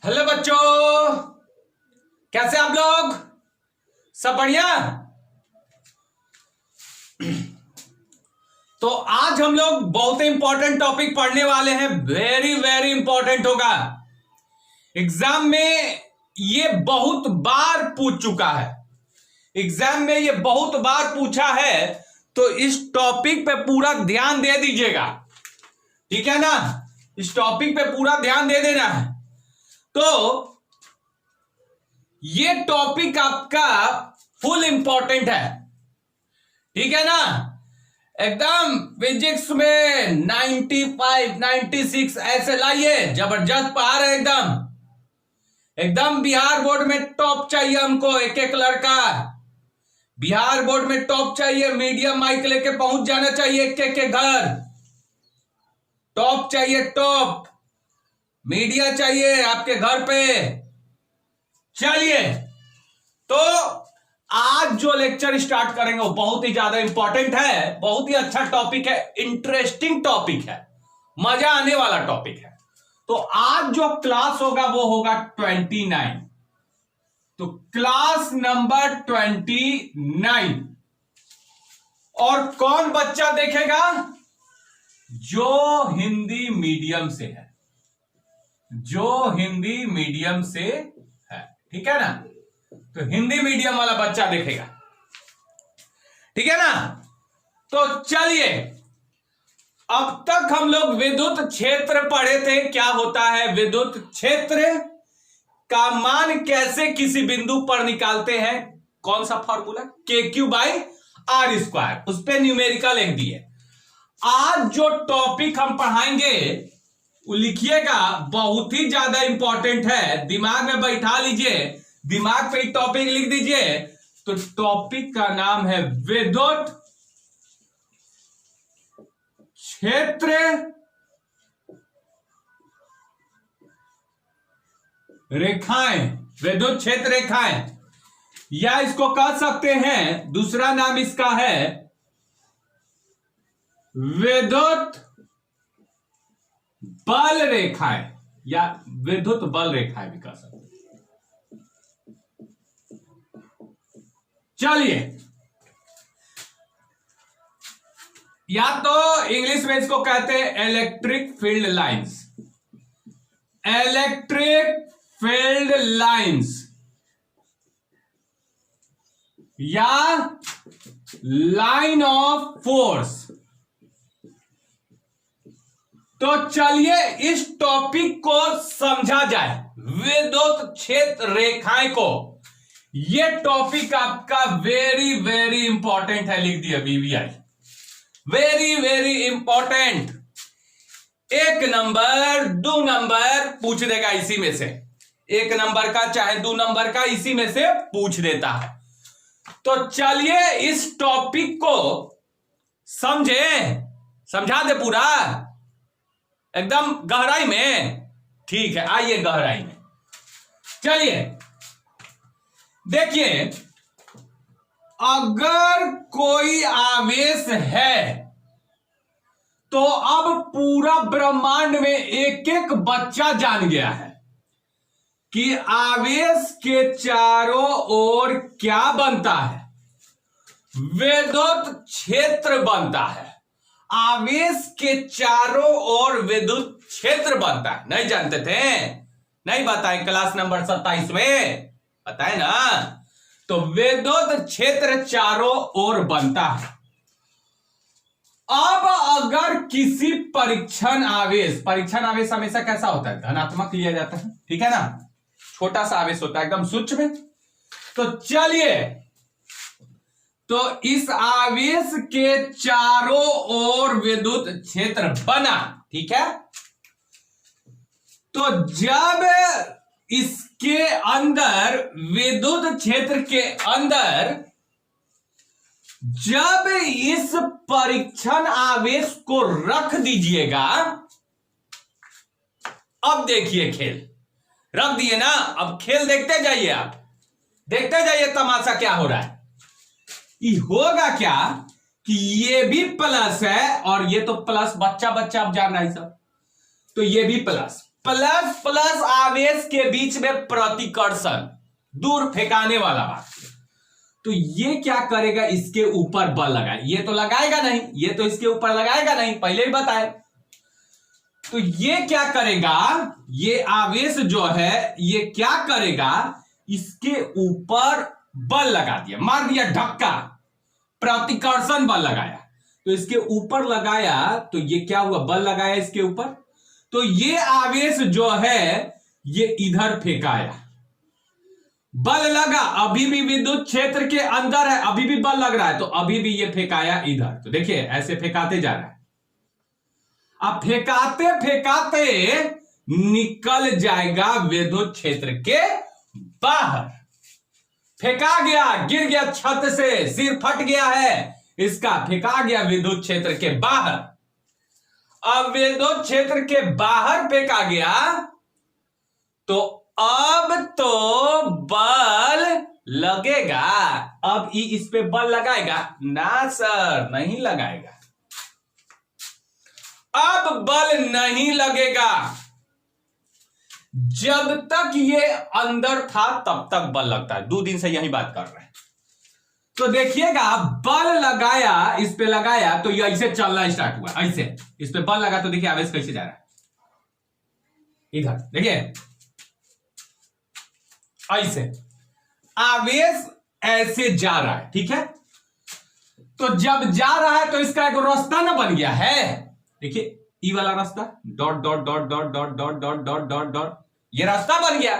Hello बच्चों, कैसे आप लोग? सब बढ़िया। तो आज हम लोग बहुत इंपॉर्टेंट टॉपिक पढ़ने वाले हैं। वेरी वेरी इंपॉर्टेंट होगा। एग्जाम में ये बहुत बार पूछ चुका है। एग्जाम में ये बहुत बार पूछा है, तो इस टॉपिक पे पूरा ध्यान दे दीजिएगा, ठीक है ना? इस टॉपिक पे पूरा ध्यान दे देना है। तो ये टॉपिक आपका फुल इंपॉर्टेंट है, ठीक है ना? एकदम फिजिक्स में 95, 96 ऐसे लाइए। जबरदस्त पार है एकदम बिहार बोर्ड में टॉप चाहिए हमको। एक एक लड़का बिहार बोर्ड में टॉप चाहिए। मीडियम माइक लेके पहुंच जाना चाहिए एक एक के घर। टॉप चाहिए, टॉप मीडिया चाहिए आपके घर पे। चलिए, तो आज जो लेक्चर स्टार्ट करेंगे वो बहुत ही ज्यादा इंपॉर्टेंट है। बहुत ही अच्छा टॉपिक है, इंटरेस्टिंग टॉपिक है, मजा आने वाला टॉपिक है। तो आज जो क्लास होगा वो होगा 29। तो क्लास नंबर 29। और कौन बच्चा देखेगा? जो हिंदी मीडियम से है, जो हिंदी मीडियम से है, ठीक है ना? तो हिंदी मीडियम वाला बच्चा देखेगा, ठीक है ना? तो चलिए, अब तक हम लोग विद्युत क्षेत्र पढ़े थे। क्या होता है विद्युत क्षेत्र का मान, कैसे किसी बिंदु पर निकालते हैं, कौन सा फॉर्मूला? KQ/R²। उस पर न्यूमेरिकल लिख दिए। आज जो टॉपिक हम पढ़ाएंगे वो लिखिएगा, बहुत ही ज्यादा इंपॉर्टेंट है। दिमाग में बैठा लीजिए, दिमाग पे टॉपिक लिख दीजिए। तो टॉपिक का नाम है विद्युत क्षेत्र रेखाएं। विद्युत क्षेत्र रेखाएं, या इसको कह सकते हैं, दूसरा नाम इसका है विद्युत बल रेखाएं, या विद्युत बल रेखाएं भी कह सकते हैं। चलिए, या तो इंग्लिश में इसको कहते हैं electric field lines. Electric field lines या लाइन ऑफ फोर्स। तो चलिए इस टॉपिक को समझा जाए, विद्युत क्षेत्र रेखाएं को। यह टॉपिक आपका वेरी वेरी इंपॉर्टेंट है, लिख दिया VVI। Very very important. 1 number 2 number पूछ देगा इसी में से। 1 नंबर का चाहे 2 नंबर का, इसी में से पूछ देता है। तो चलिए इस टॉपिक को समझे, समझा दे पूरा एकदम गहराई में। ठीक है, आइए गहराई में। चलिए देखिए, अगर कोई आवेश है तो अब पूरा ब्रह्मांड में एक एक बच्चा जान गया है कि आवेश के चारों ओर क्या बनता है? विद्युत क्षेत्र बनता है। आवेश के चारों ओर विद्युत क्षेत्र बनता है। नहीं जानते थे? नहीं बताए क्लास नंबर 27 में? बताए ना? तो विद्युत क्षेत्र चारों ओर बनता है। अब अगर किसी परीक्षण आवेश हमेशा कैसा होता है? धनात्मक लिया जाता है, ठीक है ना? छोटा सा आवेश होता है, एकदम सूक्ष्म। तो चलिए, तो इस आवेश के चारों ओर विद्युत क्षेत्र बना, ठीक है? तो जब इसके अंदर, विद्युत क्षेत्र के अंदर, जब इस परीक्षण आवेश को रख दीजिएगा, अब देखिए खेल रख दिए ना। अब खेल देखते जाइए, आप देखते जाइए तमाशा क्या हो रहा है। ये होगा क्या कि ये भी प्लस है और ये तो प्लस, बच्चा बच्चा अब जान रहा है सब। तो ये भी प्लस, प्लस प्लस आवेश के बीच में प्रतिकर्षण, दूर फेंकाने वाला बात। तो ये क्या करेगा, इसके ऊपर बल लगाए, ये तो लगाएगा नहीं, ये तो इसके ऊपर लगाएगा नहीं, पहले ही बताए। तो ये क्या करेगा, ये आवेश जो है ये क्या करेगा, इसके ऊपर बल लगा दिया, मार दिया धक्का, प्रतिकर्षण बल लगाया। तो इसके ऊपर लगाया तो ये क्या हुआ, बल लगाया इसके ऊपर, तो ये आवेश जो है ये इधर फेंकाया, बल लगा, अभी भी विद्युत क्षेत्र के अंदर है, अभी भी बल लग रहा है, तो अभी भी ये फेंकाया इधर। तो देखिए ऐसे फेंकाते जा रहा है, अब फेंकाते फेंकाते निकल जाएगा विद्युत क्षेत्र के बाहर, फेंका गया, गिर गया छत से, सिर फट गया है इसका, फेंका गया विद्युत क्षेत्र के बाहर। अब विद्युत क्षेत्र के बाहर फेंका गया तो अब तो बल लगेगा, अब इस पे बल लगाएगा ना सर, नहीं लगाएगा, अब बल नहीं लगेगा। जब तक ये अंदर था तब तक बल लगता है, 2 दिन से यही बात कर रहे हैं। तो देखिएगा बल लगाया, इस पे लगाया तो ये ऐसे चलना स्टार्ट हुआ, ऐसे इस पे बल लगा तो देखिए आवेश कैसे जा रहा है, इधर देखिए ऐसे आवेश ऐसे जा रहा है, ठीक है। तो जब जा रहा है तो इसका एक रास्ता ना बन गया है, देखिए ई वाला रास्ता, dot dot dot dot dot dot dot dot dot dot, ये रास्ता बन गया।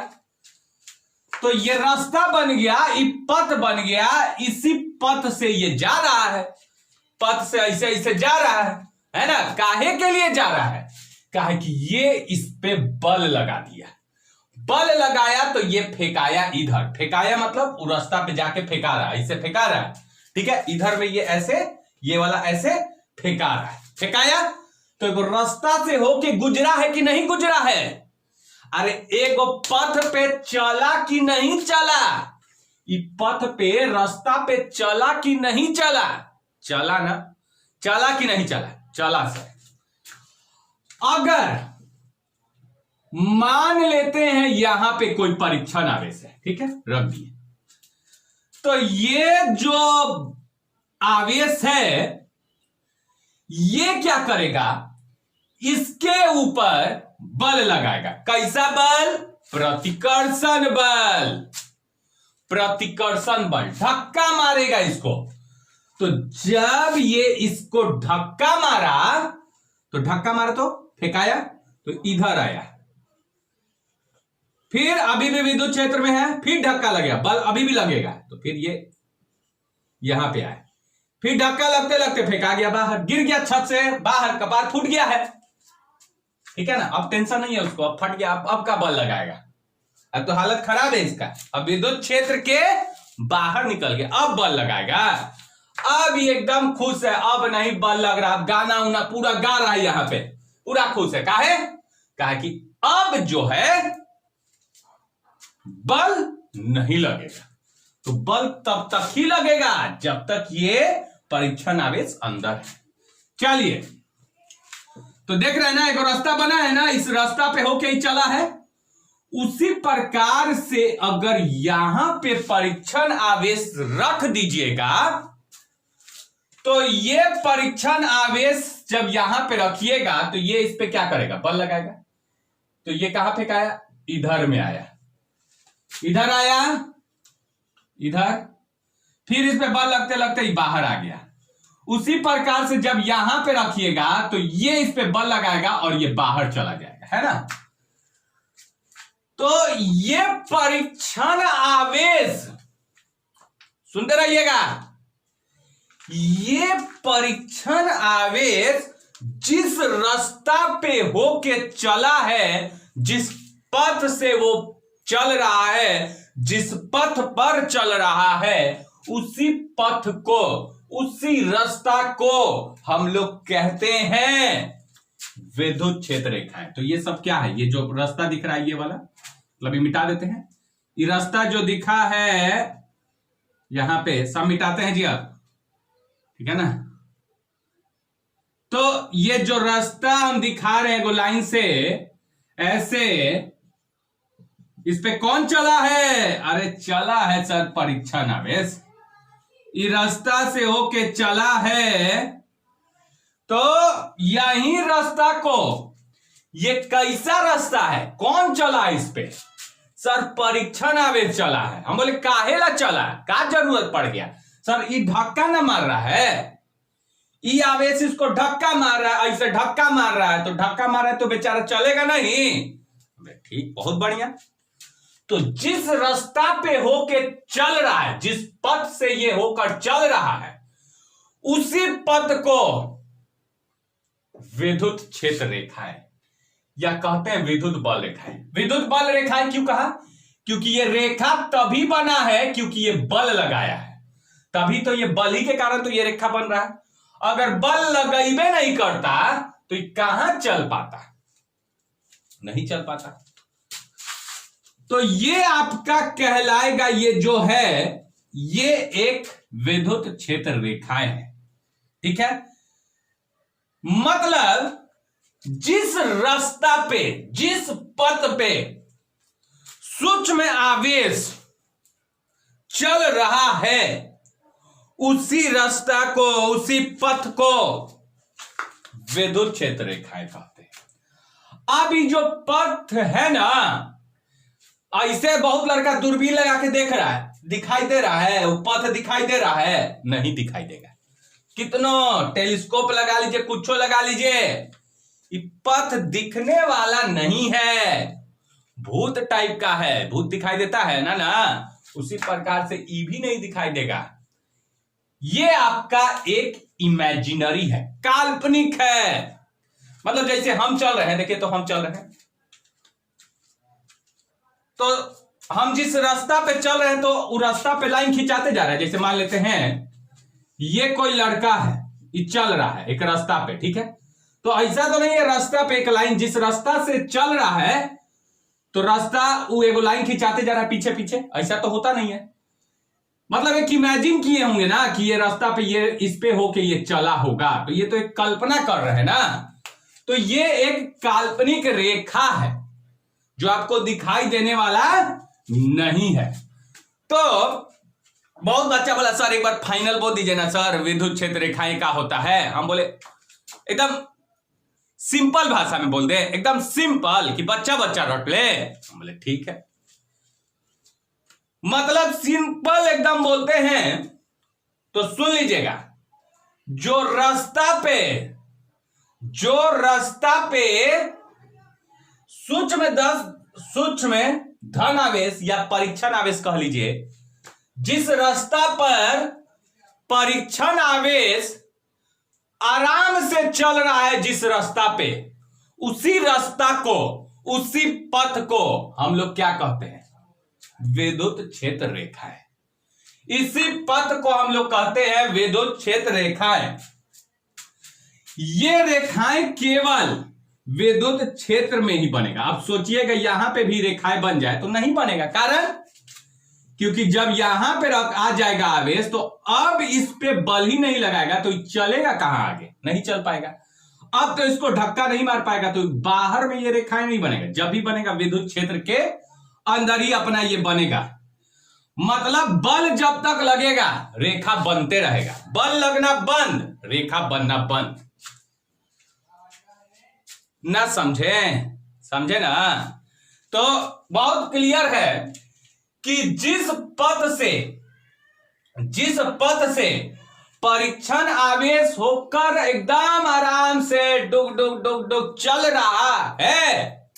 तो ये रास्ता बन गया, ये पथ बन गया, इसी पथ से ये जा रहा है, पथ से ऐसे ऐसे जा रहा है ना। काहे के लिए जा रहा है, काहे कि ये इस पे बल लगा दिया, बल लगाया तो ये फेंकाया इधर, फेंकाया मतलब वो रास्ता पे जाके फेंका रहा है, ऐसे फेंका रहा है, ठीक है। इधर में ये ऐसे, ये वाला ऐसे फेंका रहा है, फेंकाया तो एक रास्ता से होके गुजरा है कि नहीं गुजरा है, अरे एक पथ पे चला कि नहीं चला, ये पथ पे रास्ता पे चला कि नहीं चला, चला ना, चला कि नहीं चला, चला सर। अगर मान लेते हैं यहां पे कोई परीक्षण आवेश है, ठीक है, रख दिए, तो ये जो आवेश है ये क्या करेगा, इसके ऊपर बल लगाएगा, कैसा बल, प्रतिकर्षण बल, प्रतिकर्षण बल, धक्का मारेगा इसको। तो जब ये इसको धक्का मारा तो फेंकाया तो इधर आया, फिर अभी भी विद्युत क्षेत्र में है, फिर धक्का लगेगा, बल अभी भी लगेगा, तो फिर ये यहां पे आए, फिर धक्का लगते लगते फेंका गया बाहर, गिर गया छत से बाहर, कपार फूट गया है, ठीक है ना। अब टेंशन नहीं है उसको, अब फट गया, अब का बल लगाएगा, अब तो हालत खराब है इसका, अब विद्युत क्षेत्र के बाहर निकल गया, अब बल लगाएगा, अब ये एकदम खुश है, अब नहीं बल लग रहा, गाना उना पूरा गा रहा है, यहां पे पूरा खुश है, काहे कि अब जो है बल नहीं लगेगा। तो बल तब तक ही लगेगा जब तक ये परीक्षण आवेश अंदर है। चलिए, तो देख रहे हैं ना, एक रास्ता बना है ना, इस रास्ता पे होके ही चला है, उसी प्रकार से अगर यहां पे परीक्षण आवेश रख दीजिएगा तो ये परीक्षण आवेश जब यहां पे रखिएगा तो ये इस पे क्या करेगा, बल लगाएगा। तो ये कहां फेंकाया, इधर में आया, इधर आया, इधर, फिर इस पे बल लगते लगते ही बाहर आ गया। उसी प्रकार से जब यहां पे रखिएगा तो ये इस पे बल लगाएगा और ये बाहर चला जाएगा, है ना। तो ये परीक्षण आवेश, सुनते रहिएगा, ये परीक्षण आवेश जिस रास्ता पे होके चला है, जिस पथ से वो चल रहा है, जिस पथ पर चल रहा है, उसी पथ को, उसी रास्ता को हम लोग कहते हैं विद्युत क्षेत्र रेखाएं। तो ये सब क्या है, ये जो रास्ता दिख रहा है ये वाला, मतलब ये मिटा देते हैं, ये रास्ता जो दिखा है यहां पे सब मिटाते हैं जी आप, ठीक है ना। तो ये जो रास्ता हम दिखा रहे हैं लाइन से, ऐसे इस पे कौन चला है? अरे चला है सर परीक्षण आवेश। ये रास्ता से होके चला है, तो यही रास्ता को, ये कैसा रास्ता है, कौन चला है इस पे? सर परीक्षण आवेश चला है। हम बोले काहेला चला, का जरूरत पड़ गया? सर ये धक्का ना मार रहा है, ये आवेश इसको धक्का मार रहा है, ऐसे धक्का मार रहा है, तो धक्का मार रहा है तो बेचारा चलेगा नहीं। ठीक, बहुत बढ़िया। तो जिस रास्ता पे होके चल रहा है, जिस पथ से ये होकर चल रहा है, उसी पथ को विद्युत क्षेत्र रेखाएं या कहते हैं विद्युत बल रेखाएं। विद्युत बल रेखाएं क्यों कहा? क्योंकि ये रेखा तभी बना है क्योंकि ये बल लगाया है, तभी तो ये बल ही के कारण तो ये रेखा बन रहा है। अगर बल लगेबे नहीं करता तो ये कहां चल पाता? नहीं चल पाता। तो ये आपका कहलाएगा, ये जो है ये एक विद्युत क्षेत्र रेखाएं है। ठीक है, मतलब जिस रास्ता पे, जिस पथ पे सूक्ष्म आवेश चल रहा है, उसी रास्ता को, उसी पथ को विद्युत क्षेत्र रेखाएं कहते हैं। अब ये जो पथ है ना, ऐसे बहुत लड़का दूरबीन लगा के देख रहा है, दिखाई दे रहा है वो पथ, दिखाई दे रहा है? नहीं दिखाई देगा। कितनो टेलीस्कोप लगा लीजिए, कुछ लगा लीजिए, ये पथ दिखने वाला नहीं है, भूत टाइप का है। भूत दिखाई देता है ना, उसी प्रकार से ये भी नहीं दिखाई देगा। ये आपका एक इमेजिनरी है, काल्पनिक है। मतलब जैसे हम चल रहे हैं, देखिए तो हम चल रहे हैं, तो हम जिस रास्ता पे चल रहे हैं तो उस रास्ता पे लाइन खिंचाते जा रहे हैं। जैसे मान लेते हैं ये कोई लड़का है, ये चल रहा है एक रास्ता पे, ठीक है, तो ऐसा तो नहीं है रास्ता पे एक लाइन, जिस रास्ता से चल रहा है तो रास्ता वो एक लाइन खिंचाते जा रहा है पीछे पीछे, ऐसा तो होता नहीं है। मतलब एक इमेजिन किए होंगे ना कि ये रास्ता पे ये इस पे होके ये चला होगा, तो ये तो एक कल्पना कर रहे हैं ना। तो ये एक काल्पनिक रेखा है जो आपको दिखाई देने वाला नहीं है। तो बहुत बच्चा बोला सर एक बार फाइनल बोल दीजिए ना सर, विद्युत क्षेत्र रेखाएं क्या होता है? हम बोले एकदम सिंपल भाषा में बोल दे, एकदम सिंपल कि बच्चा बच्चा रट ले। हम बोले ठीक है, मतलब सिंपल एकदम बोलते हैं तो सुन लीजिएगा। जो रास्ता पे सूक्ष्म धन आवेश या परीक्षण आवेश कह लीजिए, जिस रास्ता पर परीक्षण आवेश आराम से चल रहा है, जिस रास्ता पे, उसी रास्ता को, उसी पथ को हम लोग क्या कहते हैं? विद्युत क्षेत्र रेखाएं। इसी पथ को हम लोग कहते हैं विद्युत क्षेत्र रेखाएं। ये रेखाएं केवल विद्युत क्षेत्र में ही बनेगा। आप सोचिएगा यहां पे भी रेखाएं बन जाए तो नहीं बनेगा, कारण क्योंकि जब यहां पे आ जाएगा आवेश तो अब इस पे बल ही नहीं लगाएगा तो चलेगा कहां? आगे नहीं चल पाएगा। अब तो इसको धक्का नहीं मार पाएगा, तो बाहर में ये रेखाएं नहीं बनेगा। जब भी बनेगा विद्युत क्षेत्र के अंदर ही अपना ये बनेगा। मतलब बल जब तक लगेगा रेखा बनते रहेगा, बल लगना बंद, रेखा बनना बंद। ना समझे ना? तो बहुत क्लियर है कि जिस पथ से परीक्षण आवेश होकर एकदम आराम से डुग डुग डुग डुग चल रहा है,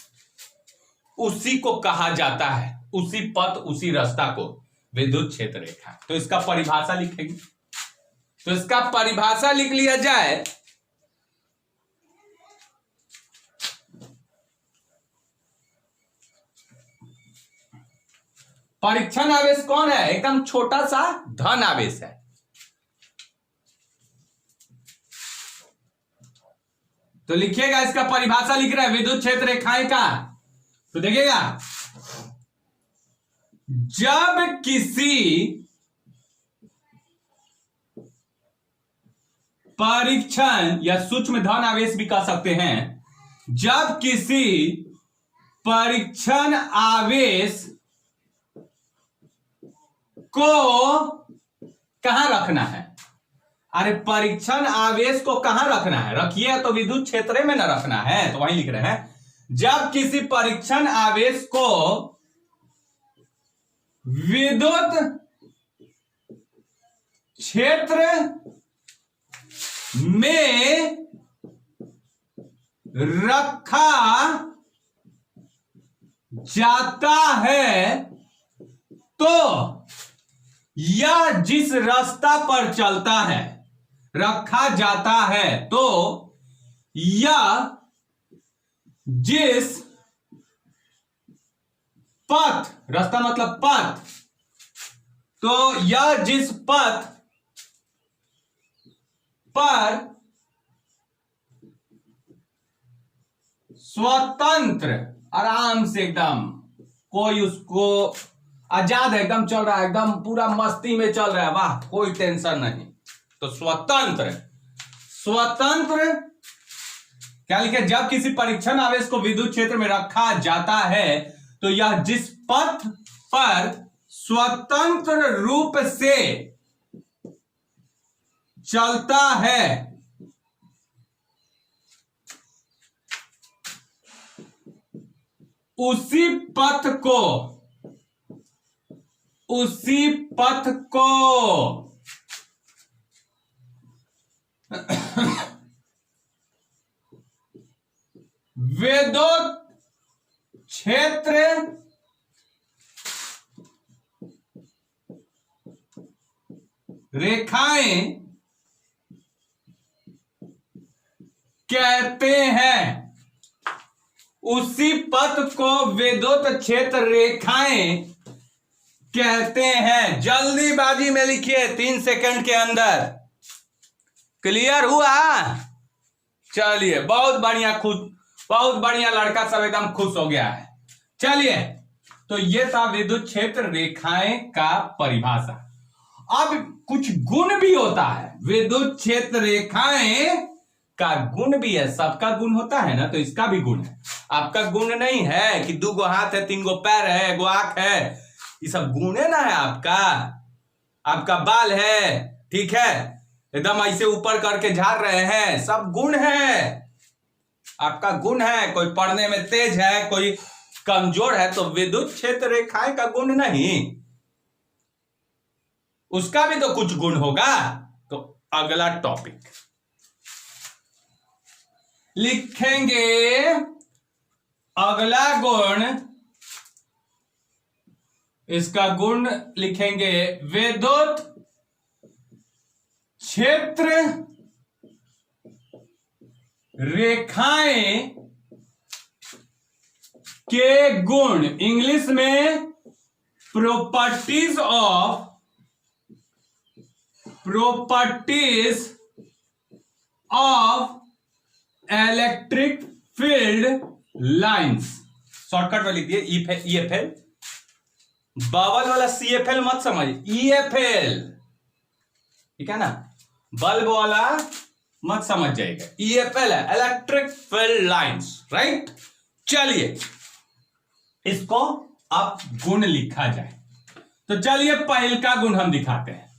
उसी को कहा जाता है, उसी पथ, उसी रास्ता को विद्युत क्षेत्र रेखा। तो इसका परिभाषा लिखेंगे, तो इसका परिभाषा लिख लिया जाए। परीक्षण आवेश कौन है? एकदम छोटा सा धन आवेश है। तो लिखिएगा, इसका परिभाषा लिख रहा है विद्युत क्षेत्र रेखाएं का। तो देखिएगा, जब किसी परीक्षण या सूक्ष्म धन आवेश भी कह सकते हैं, जब किसी परीक्षण आवेश को कहां रखना है? अरे परीक्षण आवेश को कहां रखना है? रखिए तो विद्युत क्षेत्र में न रखना है, तो वहीं लिख रहे हैं जब किसी परीक्षण आवेश को विद्युत क्षेत्र में रखा जाता है तो यह जिस रास्ता पर चलता है, रखा जाता है तो यह जिस पथ, रास्ता मतलब पथ, तो यह जिस पथ पर स्वतंत्र, आराम से एकदम, कोई उसको आजाद एकदम चल रहा है, एकदम पूरा मस्ती में चल रहा है, वाह, कोई टेंशन नहीं, तो स्वतंत्र, स्वतंत्र क्या लिखे? जब किसी परीक्षण आवेश को विद्युत क्षेत्र में रखा जाता है तो यह जिस पथ पर स्वतंत्र रूप से चलता है उसी पथ को विद्युत क्षेत्र रेखाएं कहते हैं। उसी पथ को विद्युत क्षेत्र रेखाएं कहते हैं। जल्दीबाजी में लिखिए 3 सेकंड के अंदर। क्लियर हुआ? चलिए, बहुत बढ़िया, बहुत बढ़िया, लड़का सब एकदम खुश हो गया है। चलिए, तो ये था विद्युत क्षेत्र रेखाएं का परिभाषा। अब कुछ गुण भी होता है, विद्युत क्षेत्र रेखाएं का गुण भी है। सबका गुण होता है ना, तो इसका भी गुण है। आपका गुण नहीं है कि 2 हाथ है, 3 पैर है, 1 आंख है, ये सब गुण है ना है आपका। आपका बाल है, ठीक है, एकदम ऐसे ऊपर करके झाड़ रहे हैं, सब गुण है, आपका गुण है। कोई पढ़ने में तेज है, कोई कमजोर है, तो विद्युत क्षेत्र रेखाएं का गुण नहीं, उसका भी तो कुछ गुण होगा। तो अगला टॉपिक लिखेंगे, अगला गुण, इसका गुण लिखेंगे विद्युत क्षेत्र रेखाएं के गुण, इंग्लिश में properties of electric field lines. Shortcut में लिख दिए ईएफएल, बावल वाला सीएफएल मत समझ, ईएफएल, ठीक है ना, बल्ब वाला मत समझ जाएगा, ईएफएल है, इलेक्ट्रिक फील्ड लाइंस, राइट। चलिए, इसको अब गुण लिखा जाए। तो चलिए, पहल का गुण हम दिखाते हैं।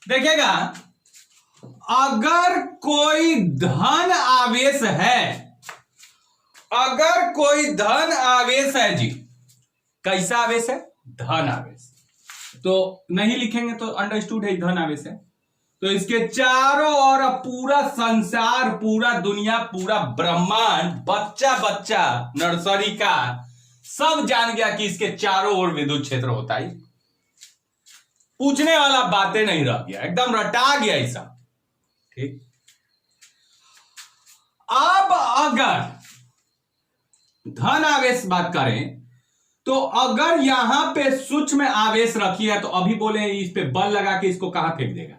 देखिएगा, अगर कोई धन आवेश है, अगर कोई धन आवेश है जी, कैसा आवेश है? धन आवेश। तो नहीं लिखेंगे तो अंडरस्टूड है धन आवेश है। तो इसके चारों ओर पूरा संसार, पूरा दुनिया, पूरा ब्रह्मांड, बच्चा बच्चा नर्सरी का सब जान गया कि इसके चारों ओर विद्युत क्षेत्र होता है। पूछने वाला बातें नहीं रह गया, एकदम रटा गया ऐसा, ठीक। अब अगर धन आवेश बात करें तो अगर यहां पे सूक्ष्म आवेश रखी है, तो अभी बोले इस पे बल लगा के इसको कहां फेंक देगा?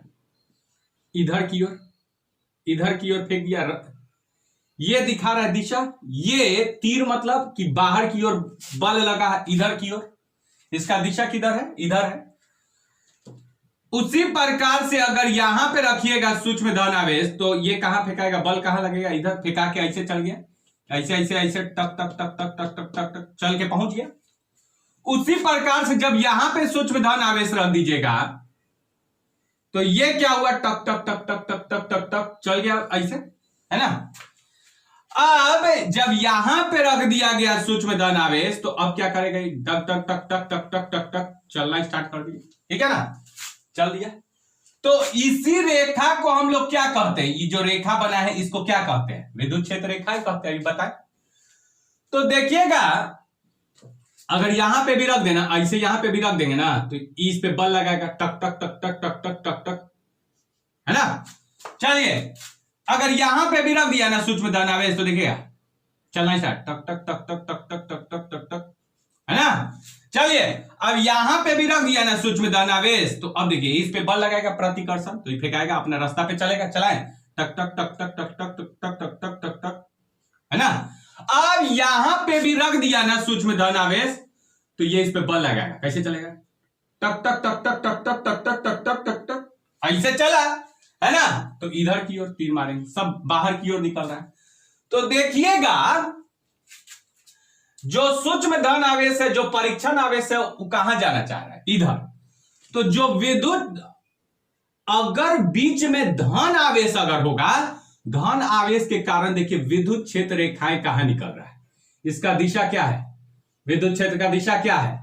इधर की ओर, इधर की ओर फेंक दिया। ये दिखा रहा है दिशा, ये तीर मतलब कि बाहर की ओर बल लगा है, इधर की ओर। इसका दिशा किधर है? इधर है। उसी प्रकार से अगर यहां पे रखिएगा सूक्ष्म धन आवेश, तो ये कहां फेंकाएगा, बल कहां लगेगा, इधर फेंका के ऐसे चल गया, ऐसे ऐसे ऐसे टक टक टक टक टक टक टक टक चल के पहुंच गया। उसी प्रकार से जब यहां पे सूक्ष्म धन आवेश रख दीजिएगा तो ये क्या हुआ, टक टक टक टक टक टक टक टक चल गया ऐसे, है ना। अब जब यहां पे रख दिया गया सूक्ष्म धन आवेश, तो अब क्या करेगा, टक टक टक टक टक टक टक टक चलना स्टार्ट कर दिया, ठीक है ना, चल दिया। तो इसी रेखा को हम लोग क्या कहते हैं, ये जो रेखा बना है इसको क्या कहते हैं, विद्युत क्षेत्र रेखा ही कहते हैं, बताए। तो देखिएगा अगर यहां पे भी रख देना, ऐसे यहां पे भी रख देंगे ना, तो इस पे बल लगाएगा, टक टक टक टक टक टक टक टक, है ना। चलिए अगर यहां पे भी रख दिया ना सूक्ष्म धन आवेश, तो देखिएगा चलना स्टार्ट, टक टक टक टक टक टक टक टक टक टक, है ना। चलिए अब यहां पे भी रख दिया ना सूक्ष्म धन आवेश, तो अब देखिए इस पे बल लगाएगा प्रतिकर्षण, तो ये फेंकाएगा, अपना रास्ता पे चलेगा, चलाएं, टक टक टक टक टक टक टक टक टक टक टक, है ना। अब यहां पे भी रख दिया ना सूक्ष्म धन आवेश, तो ये इस पे बल लगाएगा, कैसे चलेगा, टक टक टक टक टक टक टक टक टक टक टक टक, ऐसे चला, है ना। तो इधर की ओर तीर मारेंगे, सब बाहर की ओर निकल रहा है। तो देखिएगा जो सूक्ष्म धन आवेश है, जो परीक्षण आवेश है, वो कहां जाना चाह रहा है, इधर। तो जो विद्युत अगर बीच में धन आवेश अगर होगा, धन आवेश के कारण देखिए विद्युत क्षेत्र रेखाएं कहां निकल रहा है, इसका दिशा क्या है, विद्युत क्षेत्र का दिशा क्या है,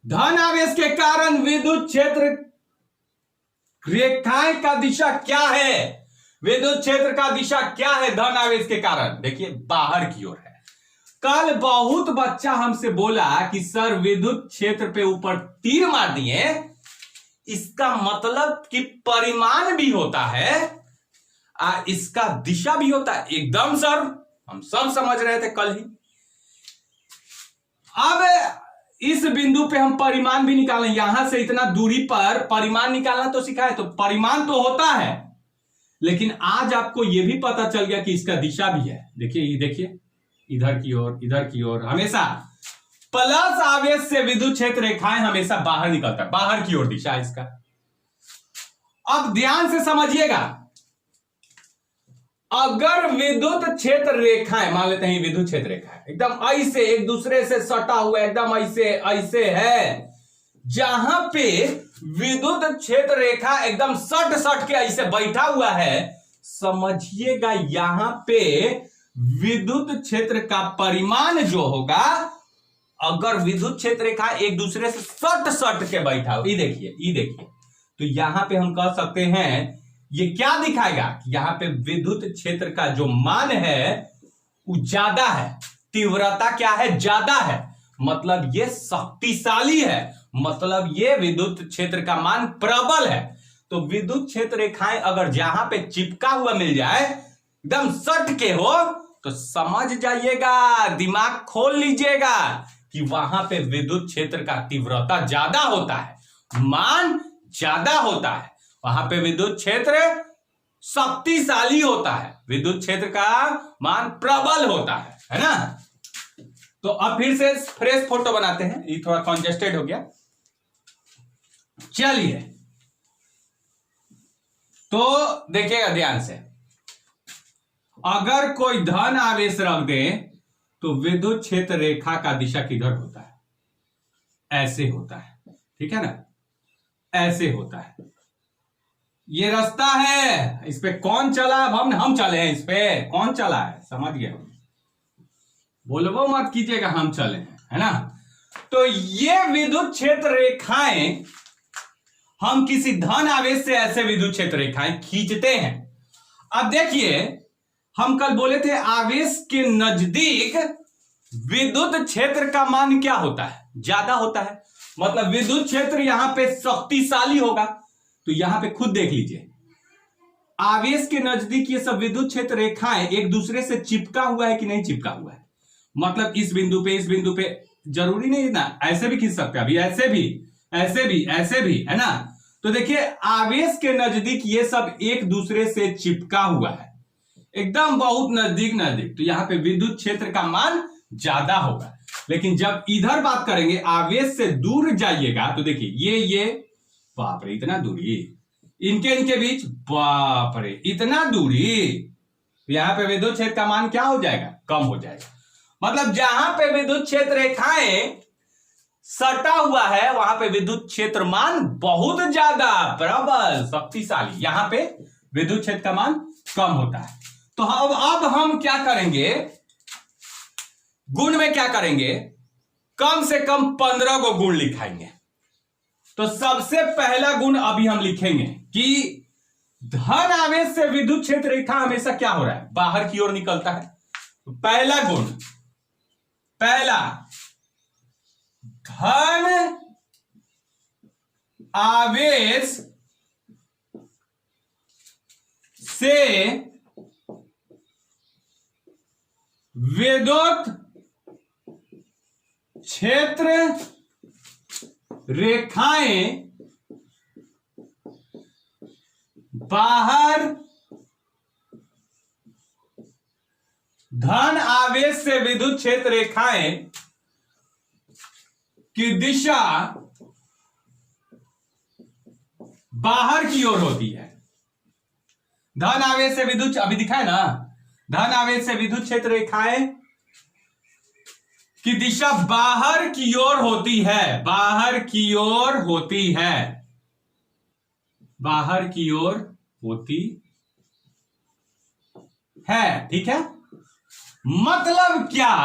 धन आवेश के कारण विद्युत क्षेत्र रेखाएं का दिशा क्या है, विद्युत क्षेत्र का दिशा क्या है धन आवेश के कारण, देखिए बाहर की ओर है। कल बहुत बच्चा हमसे बोला कि सर विद्युत क्षेत्र पे ऊपर तीर मार दिए, इसका मतलब कि परिमाण भी होता है, इसका दिशा भी होता है। एकदम सर, हम सब समझ रहे थे कल ही। अब इस बिंदु पे हम परिमाण भी निकालें, यहां से इतना दूरी पर परिमाण निकालना तो सिखाए, तो परिमाण तो होता है, लेकिन आज आपको यह भी पता चल गया कि इसका दिशा भी है। देखिए ये देखिए, इधर की ओर हमेशा प्लस आवेश से विद्युत क्षेत्र रेखाएं हमेशा बाहर निकलता है, बाहर की ओर दिशा है इसका। अब ध्यान से समझिएगा, अगर विद्युत क्षेत्र रेखाएं, मान लेते हैं विद्युत क्षेत्र रेखा एकदम ऐसे एक दूसरे से सटा हुआ, एकदम ऐसे ऐसे है, जहां पे विद्युत क्षेत्र रेखा एकदम सट सट के ऐसे बैठा हुआ है, समझिएगा यहां पे विद्युत क्षेत्र का परिमाण जो होगा, अगर विद्युत क्षेत्र रेखा एक दूसरे से सट सट के बैठा हो, ये देखिए, तो यहां पे हम कह सकते हैं ये क्या दिखाएगा कि यहां पे विद्युत क्षेत्र का जो मान है वो ज्यादा है, तीव्रता क्या है, ज्यादा है, मतलब ये शक्तिशाली है, मतलब ये विद्युत क्षेत्र का मान प्रबल है। तो विद्युत क्षेत्र रेखाएं अगर जहां पे चिपका हुआ मिल जाए, एकदम सट के हो, तो समझ जाइएगा, दिमाग खोल लीजिएगा कि वहां पे विद्युत क्षेत्र का तीव्रता ज्यादा होता है, मान ज्यादा होता है, वहां पे विद्युत क्षेत्र शक्तिशाली होता है, विद्युत क्षेत्र का मान प्रबल होता है ना। तो अब फिर से फ्रेश फोटो बनाते हैं, ये थोड़ा कॉन्जेस्टेड हो गया। चलिए तो देखिएगा ध्यान से, अगर कोई धन आवेश रख दे तो विद्युत क्षेत्र रेखा का दिशा किधर होता है, ऐसे होता है, ठीक है ना, ऐसे होता है। ये रास्ता है, इस पे कौन चला, अब हम चले हैं, इस पे कौन चला है, समझ गए, बोलबो मत कीजिएगा, हम चले हैं, है ना। तो ये विद्युत क्षेत्र रेखाएं हम किसी धन आवेश से ऐसे विद्युत क्षेत्र रेखाएं खींचते हैं। अब देखिए, हम कल बोले थे आवेश के नजदीक विद्युत क्षेत्र का मान क्या होता है, ज्यादा होता है, मतलब विद्युत क्षेत्र यहां पे शक्तिशाली होगा। तो यहां पे खुद देख लीजिए, आवेश के नजदीक ये सब विद्युत क्षेत्र रेखाएं एक दूसरे से चिपका हुआ है कि नहीं चिपका हुआ है, मतलब इस बिंदु पे जरूरी नहीं ना, ऐसे भी खींच सकते हैं, अभी ऐसे भी, है ना। तो देखिए आवेश के नजदीक ये सब एक दूसरे से चिपका हुआ है, एकदम बहुत नजदीक, तो यहां पे विद्युत क्षेत्र का मान ज्यादा होगा। लेकिन जब इधर बात करेंगे, आवेश से दूर जाइएगा, तो देखिए ये बाप रे, इतना दूरी इनके इनके बीच, बाप रे इतना दूरी। यहां पे विद्युत क्षेत्र का मान क्या हो जाएगा, कम हो जाएगा। मतलब जहां पे विद्युत क्षेत्र रेखाएं सटा हुआ है वहां पे विद्युत क्षेत्र मान बहुत ज्यादा प्रबल शक्तिशाली, यहां पे विद्युत क्षेत्र का मान कम होता है। तो अब हम क्या करेंगे, गुण में क्या करेंगे, कम से कम 15 को गुण लिखाएंगे। तो सबसे पहला गुण अभी हम लिखेंगे कि धन आवेश से विद्युत क्षेत्र रेखा हमेशा क्या हो रहा है, बाहर की ओर निकलता है। तो पहला गुण, पहला, धन आवेश से विद्युत क्षेत्र रेखाएं बाहर, धन आवेश से विद्युत क्षेत्र रेखाएं की दिशा बाहर की ओर होती है। धन आवेश से विद्युत, अभी दिखाए ना, धन आवेश से विद्युत क्षेत्र रेखाएं की दिशा बाहर की ओर होती है, बाहर की ओर होती है, बाहर की ओर होती है। ठीक है, मतलब क्या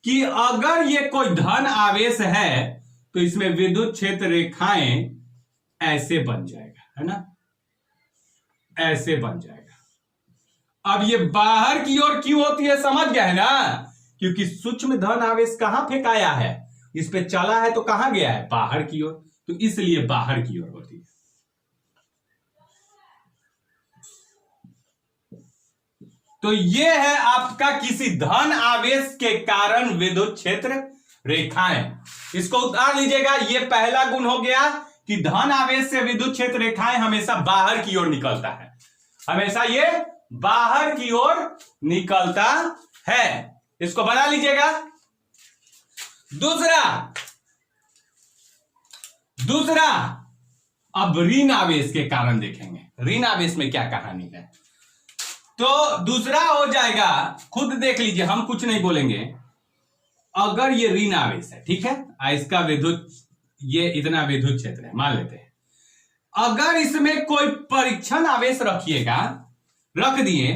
कि अगर ये कोई धन आवेश है तो इसमें विद्युत क्षेत्र रेखाएं ऐसे बन जाएगा, है ना, ऐसे बन जाएगा। अब ये बाहर की ओर क्यों होती है, समझ गए है ना, क्योंकि सूक्ष्म धन आवेश कहां फेंकाया है, इस पे चला है तो कहां गया है, बाहर की ओर, तो इसलिए बाहर की ओर होती है। तो ये है आपका किसी धन आवेश के कारण विद्युत क्षेत्र रेखाएं। इसको उतार लीजिएगा, ये पहला गुण हो गया कि धन आवेश से विद्युत क्षेत्र रेखाएं हमेशा बाहर की ओर निकलता है, हमेशा ये बाहर की ओर निकलता है, इसको बना लीजिएगा। दूसरा अब ऋण आवेश के कारण देखेंगे, ऋण आवेश में क्या कहानी है। तो दूसरा हो जाएगा, खुद देख लीजिए, हम कुछ नहीं बोलेंगे। अगर ये ऋण आवेश है, ठीक है, इसका विद्युत, ये इतना विद्युत क्षेत्र है मान लेते हैं, अगर इसमें कोई परीक्षण आवेश रखिएगा, रख दिए,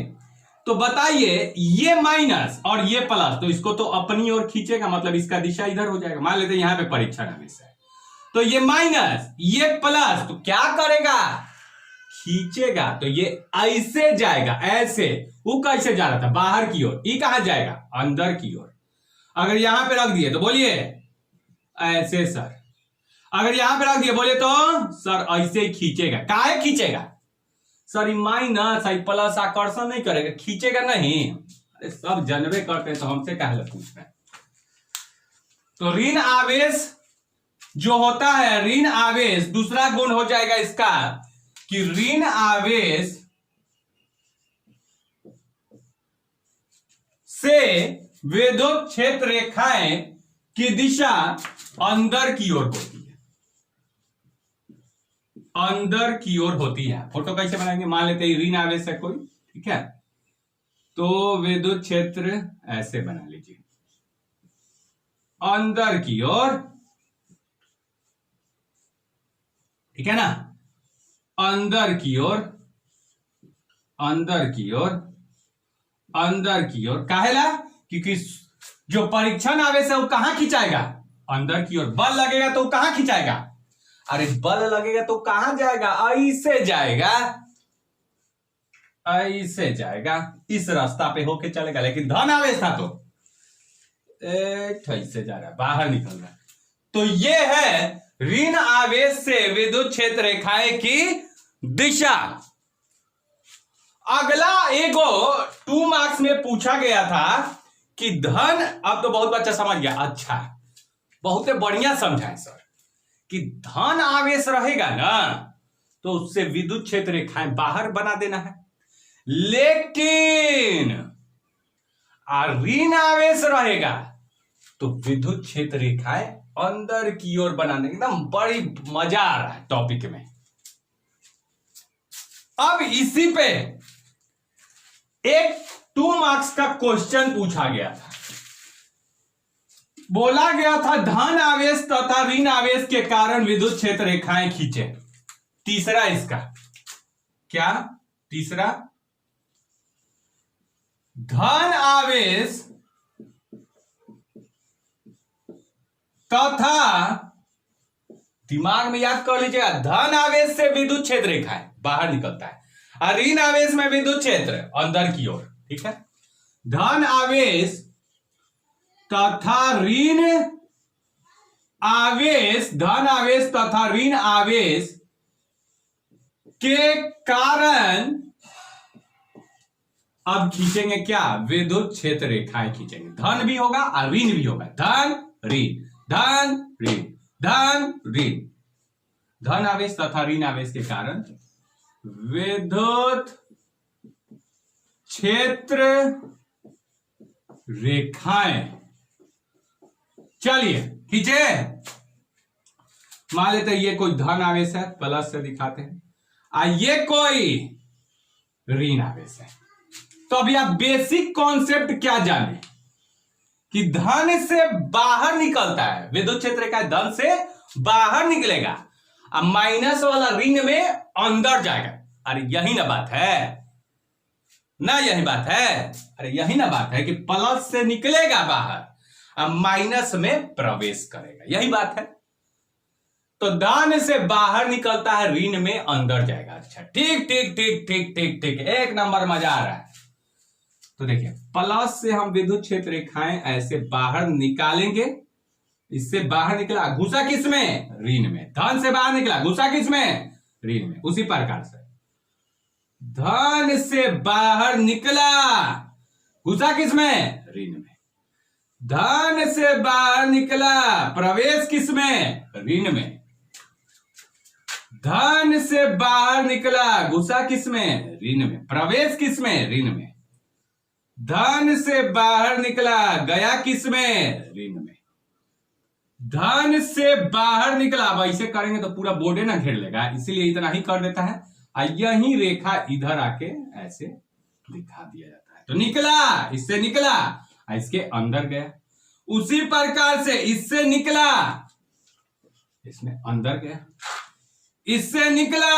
तो बताइए ये माइनस और ये प्लस, तो इसको तो अपनी ओर खींचेगा, मतलब इसका दिशा इधर हो जाएगा। मान लेते हैं यहां पे परीक्षण आवेश है, तो ये माइनस ये प्लस, तो क्या करेगा, खींचेगा, तो ये ऐसे जाएगा, ऐसे। वो कैसे जा रहा था, बाहर की ओर, ये कहां जाएगा, अंदर की ओर। अगर यहां पे रख दिए तो बोलिए ऐसे सर, अगर यहां पे रख दिए बोले तो सर ऐसे ही खींचेगा। काहे खींचेगा सर, माइनस प्लस आकर्षण नहीं करेगा, खींचेगा नहीं। अरे सब जानवे करते हैं तो हमसे काहे पूछ रहे हैं। तो ऋण आवेश जो होता है, ऋण आवेश, दूसरा गुण हो जाएगा इसका कि ऋण आवेश से विद्युत क्षेत्र रेखाएं की दिशा अंदर की ओर होती है, अंदर की ओर होती है। फोटो कैसे बनाएंगे, मान लेते हैं ऋण आवेश है कोई, ठीक है, तो विद्युत क्षेत्र ऐसे बना लीजिए, अंदर की ओर, ठीक है ना, अंदर की ओर, अंदर की ओर, अंदर की ओर। काहेला, क्योंकि जो परीक्षण आवेश है वो कहां खिंचाएगा, अंदर की ओर। बल लगेगा तो कहां खिंचाएगा, अरे बल लगेगा तो कहां जाएगा, ऐसे जाएगा, ऐसे जाएगा, इस रास्ता पे होके चलेगा। लेकिन धन आवेश था तो ऐसे जा रहा है, बाहर निकल रहा है। तो ये है ऋण आवेश से विद्युत क्षेत्र रेखाएं की दिशा। अगला एगो 2 मार्क्स में पूछा गया था कि धन, अब तो बहुत बच्चा समझ गया, अच्छा बहुत बढ़िया समझाए सर, कि धन आवेश रहेगा ना तो उससे विद्युत क्षेत्र रेखाएं बाहर बना देना है, लेकिन ऋण आवेश रहेगा तो विद्युत क्षेत्र रेखाएं अंदर की ओर बनाने, एकदम बड़ी मजा आ रहा है टॉपिक में। अब इसी पे एक 2 मार्क्स का क्वेश्चन पूछा गया था। बोला गया था धन आवेश तथा ऋण आवेश के कारण विद्युत क्षेत्र रेखाएं खींचे। तीसरा इसका क्या, तीसरा धन आवेश तथा, दिमाग में याद कर लीजिएगा, धन आवेश से विद्युत क्षेत्र रेखाएं बाहर निकलता है और ऋण आवेश में विद्युत क्षेत्र अंदर की ओर। ठीक है, धन आवेश तथा ऋण आवेश, धन आवेश तथा ऋण आवेश के कारण अब खींचेंगे क्या, विद्युत क्षेत्र रेखाएं खींचेंगे। धन भी होगा और ऋण भी होगा, धन ऋण, धन ऋण, धन ऋण। धन आवेश तथा ऋण आवेश के कारण विद्युत क्षेत्र रेखाएं, चलिए खींचे। मान लेते हैं ये कोई धन आवेश है, प्लस से दिखाते हैं, और ये कोई ऋण आवेश है। तो अभी आप बेसिक कॉन्सेप्ट क्या जाने कि धन से बाहर निकलता है विद्युत क्षेत्र रेखा, धन से बाहर निकलेगा और माइनस वाला ऋण में अंदर जाएगा। अरे यही ना बात है ना, यही बात है, अरे यही ना बात है कि प्लस से निकलेगा बाहर और माइनस में प्रवेश करेगा, यही बात है। तो धन से बाहर निकलता है, ऋण में अंदर जाएगा। अच्छा, ठीक ठीक ठीक ठीक ठीक ठीक, एक नंबर, मजा आ रहा है। तो देखिए, प्लस से हम विद्युत क्षेत्र रेखाएं ऐसे बाहर निकालेंगे, इससे बाहर निकला, घुसा किसमें, ऋण में। धन से बाहर निकला, घुसा किसमें, ऋण में। उसी प्रकार से धन से बाहर निकला, घुसा किसमें, ऋण में। धन से बाहर निकला, प्रवेश किसमें, ऋण में। धन से बाहर निकला, घुसा किसमें, ऋण में। प्रवेश किसमें, ऋण में। धन से बाहर निकला, गया किसमें, ऋण में। धन से बाहर निकला, अब ऐसे करेंगे तो पूरा बोर्ड ना घेर लेगा, इसीलिए इतना ही कर देता है। यही रेखा इधर आके ऐसे दिखा दिया जाता है। तो निकला, इससे निकला, इसके अंदर गया। उसी प्रकार से इससे निकला, इसमें अंदर गया, इससे निकला,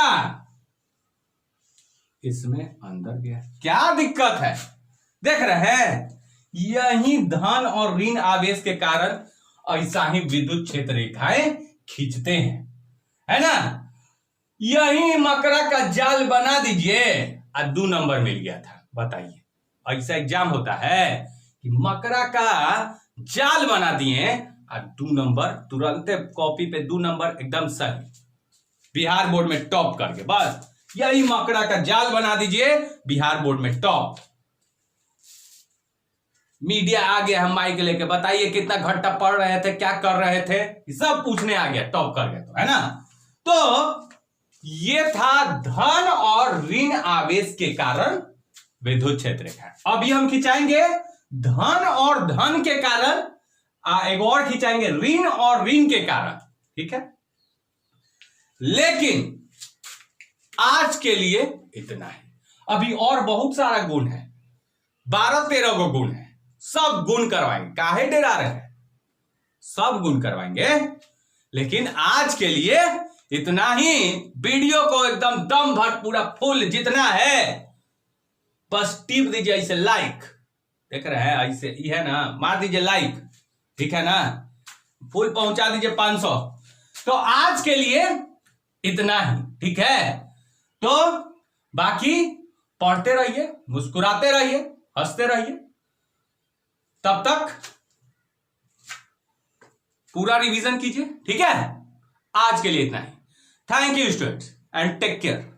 इसमें अंदर गया। क्या दिक्कत है, देख रहे हैं? यही धन और ऋण आवेश के कारण ऐसा ही विद्युत क्षेत्र रेखाएं खींचते हैं, है ना। यही मकरा का जाल बना दीजिए और 2 नंबर मिल गया था। बताइए, ऐसा एग्जाम होता है कि मकरा का जाल बना दिए और 2 नंबर तुरंत, कॉपी पे 2 नंबर एकदम सही, बिहार बोर्ड में टॉप करके। बस यही मकरा का जाल बना दीजिए, बिहार बोर्ड में टॉप। मीडिया आ गया, हम माइक लेके, बताइए कितना घंटा पढ़ रहे थे, क्या कर रहे थे, सब पूछने आ गया, टॉप कर गया तो, है ना। तो ये था धन और ऋण आवेश के कारण विद्युत क्षेत्र रेखा। अभी हम खिंचाएंगे धन और धन के कारण, एक और खिंचाएंगे ऋण और ऋण के कारण, ठीक है। लेकिन आज के लिए इतना ही। अभी और बहुत सारा गुण है, 12-13 गो गुण है, सब गुण करवाएंगे। काहे डरा रहे हैं, सब गुण करवाएंगे। लेकिन आज के लिए इतना ही। वीडियो को एकदम दम भर पूरा फुल जितना है बस टिप दीजिए, ऐसे लाइक, देख रहे हैं ऐसे ही है ना, मार दीजिए लाइक, ठीक है ना, फुल पहुंचा दीजिए 500। तो आज के लिए इतना ही, ठीक है। तो बाकी पढ़ते रहिए, मुस्कुराते रहिए, हंसते रहिए। तब तक पूरा रिवीजन कीजिए, ठीक है। आज के लिए इतना ही। Thank you students and take care.